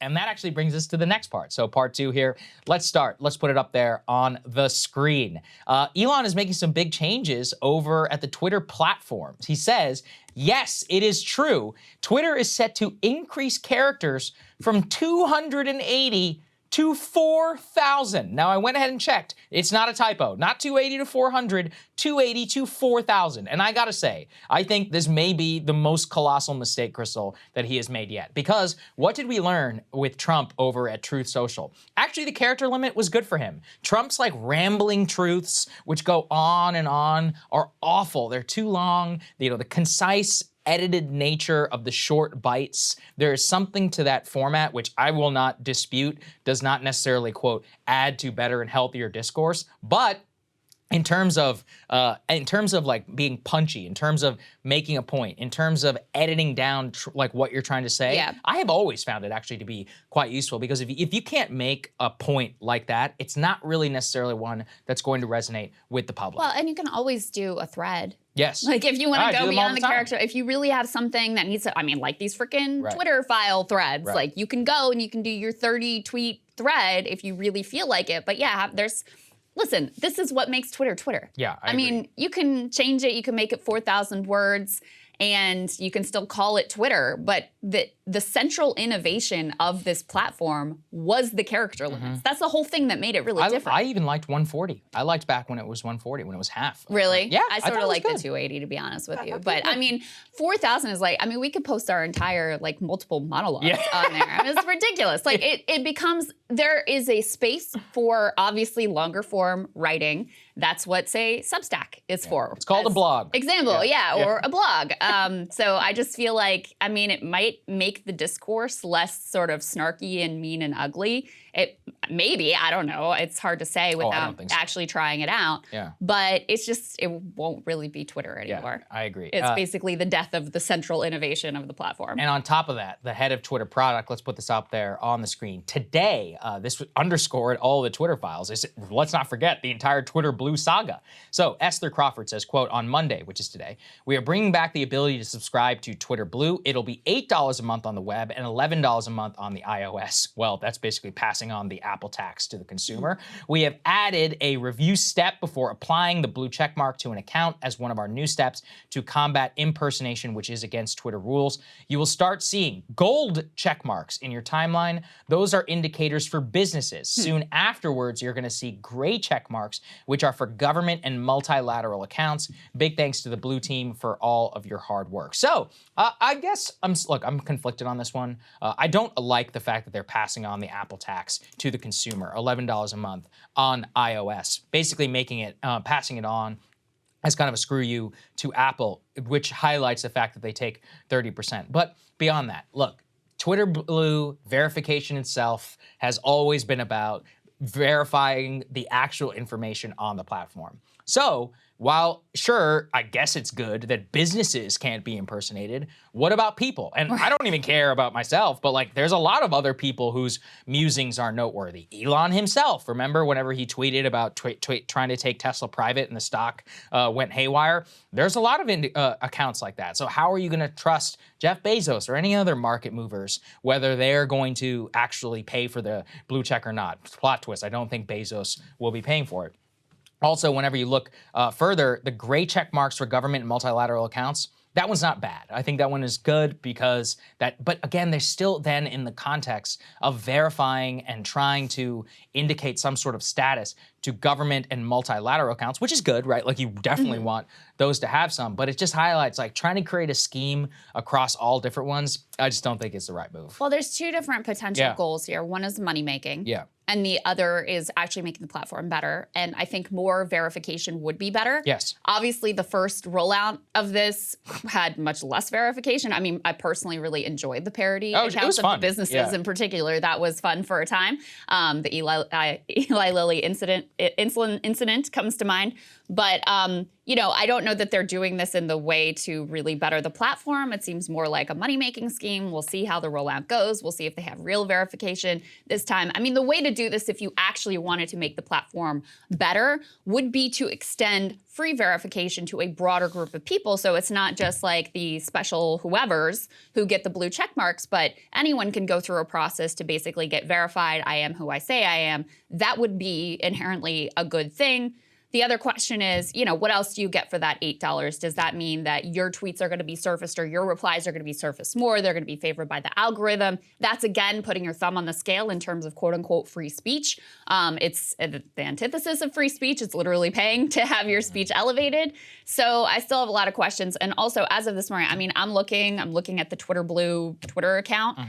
And that actually brings us to the next part. So part 2 here, let's start. Let's put it up there on the screen. Elon is making some big changes over at the Twitter platforms. He says, yes, it is true. Twitter is set to increase characters from 280 to 4,000. Now, I went ahead and checked. It's not a typo. Not 280 to 400, 280 to 4,000. And I gotta say, I think this may be the most colossal mistake, Krystal, that he has made yet. Because what did we learn with Trump over at Truth Social? Actually, the character limit was good for him. Trump's like rambling truths, which go on and on, are awful. They're too long. You know, the concise, edited nature of the short bites. There is something to that format, which I will not dispute, does not necessarily, quote, add to better and healthier discourse, but in terms of like being punchy, in terms of making a point, in terms of editing down like what you're trying to say, I have always found it actually to be quite useful, because if you can't make a point like that, it's not really necessarily one that's going to resonate with the public. Well, and you can always do a thread. Yes. Like if you want to go beyond the character, if you really have something that needs to, I mean, like these freaking Twitter file threads, like you can go and you can do your 30 tweet thread if you really feel like it. But yeah, listen, this is what makes Twitter Twitter. Yeah, I mean, you can change it, you can make it 4,000 words, and you can still call it Twitter, but the central innovation of this platform was the character limits. That's the whole thing that made it really different. I even liked 140. I liked back when it was 140, when it was half. Really? Yeah, I sort of like the 280, to be honest with you. But I mean, 4,000 is like, I mean, we could post our entire like multiple monologues on there. I mean, it's ridiculous. Like it becomes, there is a space for obviously longer form writing. That's what, say, Substack is for. It's called a blog. Example, or a blog. So I just feel like, I mean, it might make the discourse less sort of snarky and mean and ugly. It maybe, I don't know. It's hard to say without actually trying it out. Yeah. But it's just, it won't really be Twitter anymore. Yeah, I agree. It's basically the death of the central innovation of the platform. And on top of that, the head of Twitter product, let's put this up there on the screen. Today, this underscored all the Twitter files. Let's not forget the entire Twitter Blue saga. So Esther Crawford says, quote, on Monday, which is today, we are bringing back the ability to subscribe to Twitter Blue. It'll be $8 a month on the web and $11 a month on the iOS. Well, that's basically passing on the Apple tax to the consumer. We have added a review step before applying the blue checkmark to an account as one of our new steps to combat impersonation, which is against Twitter rules. You will start seeing gold checkmarks in your timeline. Those are indicators for businesses. Soon afterwards, you're going to see gray checkmarks, which are for government and multilateral accounts. Big thanks to the Blue team for all of your hard work. So I guess I'm conflicted on this one. I don't like the fact that they're passing on the Apple tax to the consumer, $11 a month on iOS, basically making it, passing it on as kind of a screw you to Apple, which highlights the fact that they take 30%. But beyond that, look, Twitter Blue verification itself has always been about verifying the actual information on the platform. So while, sure, I guess it's good that businesses can't be impersonated, what about people? And I don't even care about myself, but like there's a lot of other people whose musings are noteworthy. Elon himself, remember whenever he tweeted about trying to take Tesla private and the stock went haywire? There's a lot of accounts like that. So how are you gonna trust Jeff Bezos or any other market movers, whether they're going to actually pay for the blue check or not? Plot twist, I don't think Bezos will be paying for it. Also, whenever you look further, the gray check marks for government and multilateral accounts, that one's not bad. I think that one is good because but again, they're still then in the context of verifying and trying to indicate some sort of status to government and multilateral accounts, which is good, right? Like you definitely want those to have some, but it just highlights like trying to create a scheme across all different ones. I just don't think it's the right move. Well, there's two different potential goals here. One is money making. Yeah. And the other is actually making the platform better. And I think more verification would be better. Yes. Obviously, the first rollout of this had much less verification. I mean, I personally really enjoyed the parody accounts of the businesses in particular. That was fun for a time. The Eli Lilly incident comes to mind. But you know, I don't know that they're doing this in the way to really better the platform. It seems more like a money-making scheme. We'll see how the rollout goes. We'll see if they have real verification this time. I mean, the way to do this, if you actually wanted to make the platform better, would be to extend free verification to a broader group of people. So it's not just like the special whoever's who get the blue check marks, but anyone can go through a process to basically get verified. I am who I say I am. That would be inherently a good thing. The other question is, you know, what else do you get for that $8? Does that mean that your tweets are going to be surfaced or your replies are going to be surfaced more? They're going to be favored by the algorithm. That's, again, putting your thumb on the scale in terms of quote-unquote free speech. It's the antithesis of free speech. It's literally paying to have your speech elevated. So I still have a lot of questions. And also, as of this morning, I mean, I'm looking at the Twitter Blue Twitter account.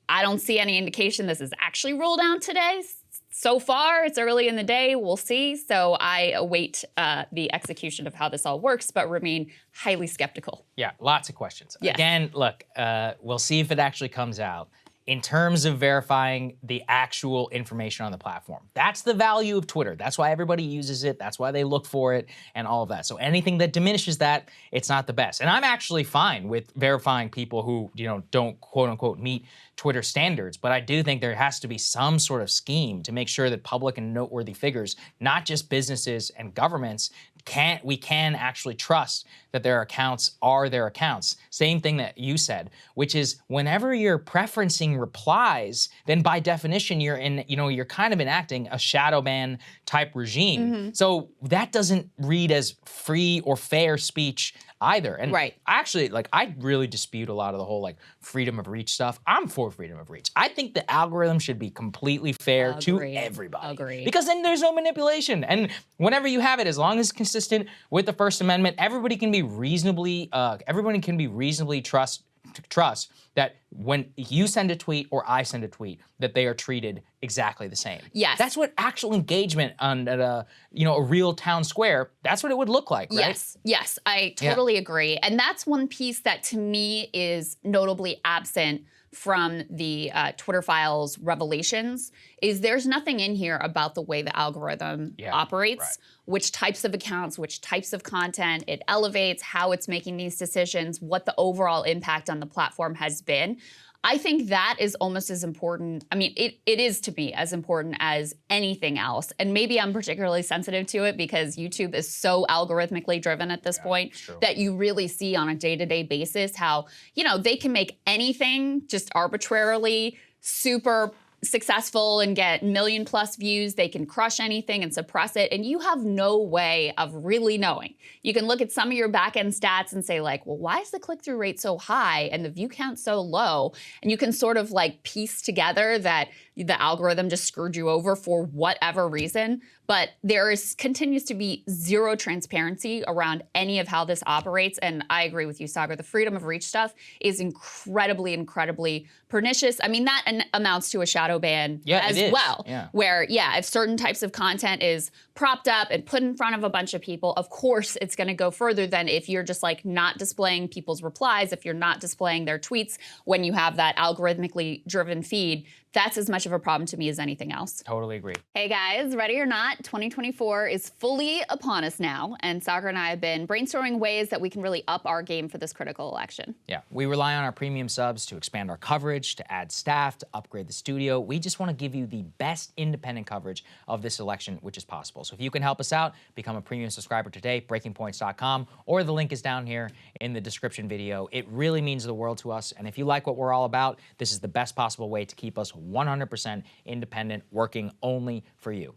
I don't see any indication this is actually rolled out today. So far, it's early in the day. We'll see. So I await the execution of how this all works, but remain highly skeptical. Yeah, lots of questions. Yes. Again, look, we'll see if it actually comes out. In terms of verifying the actual information on the platform, that's the value of Twitter. That's why everybody uses it. That's why they look for it and all of that. So anything that diminishes that, it's not the best. And I'm actually fine with verifying people who, you know, don't quote unquote meet Twitter standards, but I do think there has to be some sort of scheme to make sure that public and noteworthy figures, not just businesses and governments, we can actually trust that their accounts are their accounts. Same thing that you said, which is whenever you're preferencing replies, then by definition you're kind of enacting a shadow ban type regime. So that doesn't read as free or fair speech either. And actually, like, I really dispute a lot of the whole like freedom of reach stuff. I'm for freedom of reach. I think the algorithm should be completely fair to everybody. Because then there's no manipulation. And whenever you have it, as long as it's consistent with the First Amendment, everybody can be reasonably trust that when you send a tweet or I send a tweet, that they are treated exactly the same. Yes. That's what actual engagement on a real town square, that's what it would look like, right? Yes, I totally agree. And that's one piece that to me is notably absent from the Twitter files revelations is there's nothing in here about the way the algorithm operates, which types of accounts, which types of content it elevates, how it's making these decisions, what the overall impact on the platform has been. I think that is almost as important. I mean, it is to me as important as anything else. And maybe I'm particularly sensitive to it because YouTube is so algorithmically driven at this point that you really see on a day-to-day basis how, you know, they can make anything just arbitrarily super successful and get million-plus views. They can crush anything and suppress it, and you have no way of really knowing. You can look at some of your back-end stats and say like, well, why is the click-through rate so high and the view count so low? And you can sort of like piece together that the algorithm just screwed you over for whatever reason. But there continues to be zero transparency around any of how this operates. And I agree with you, Saagar. The freedom of reach stuff is incredibly, incredibly pernicious. I mean, that amounts to a shadow ban as well. Where, if certain types of content is propped up and put in front of a bunch of people, of course it's going to go further than if you're just like not displaying people's replies, if you're not displaying their tweets when you have that algorithmically driven feed. That's as much of a problem to me as anything else. Totally agree. Hey guys, ready or not, 2024 is fully upon us now, and Saagar and I have been brainstorming ways that we can really up our game for this critical election. Yeah, we rely on our premium subs to expand our coverage, to add staff, to upgrade the studio. We just want to give you the best independent coverage of this election, which is possible. So if you can help us out, become a premium subscriber today, breakingpoints.com, or the link is down here in the description video. It really means the world to us, and if you like what we're all about, this is the best possible way to keep us 100% independent, working only for you.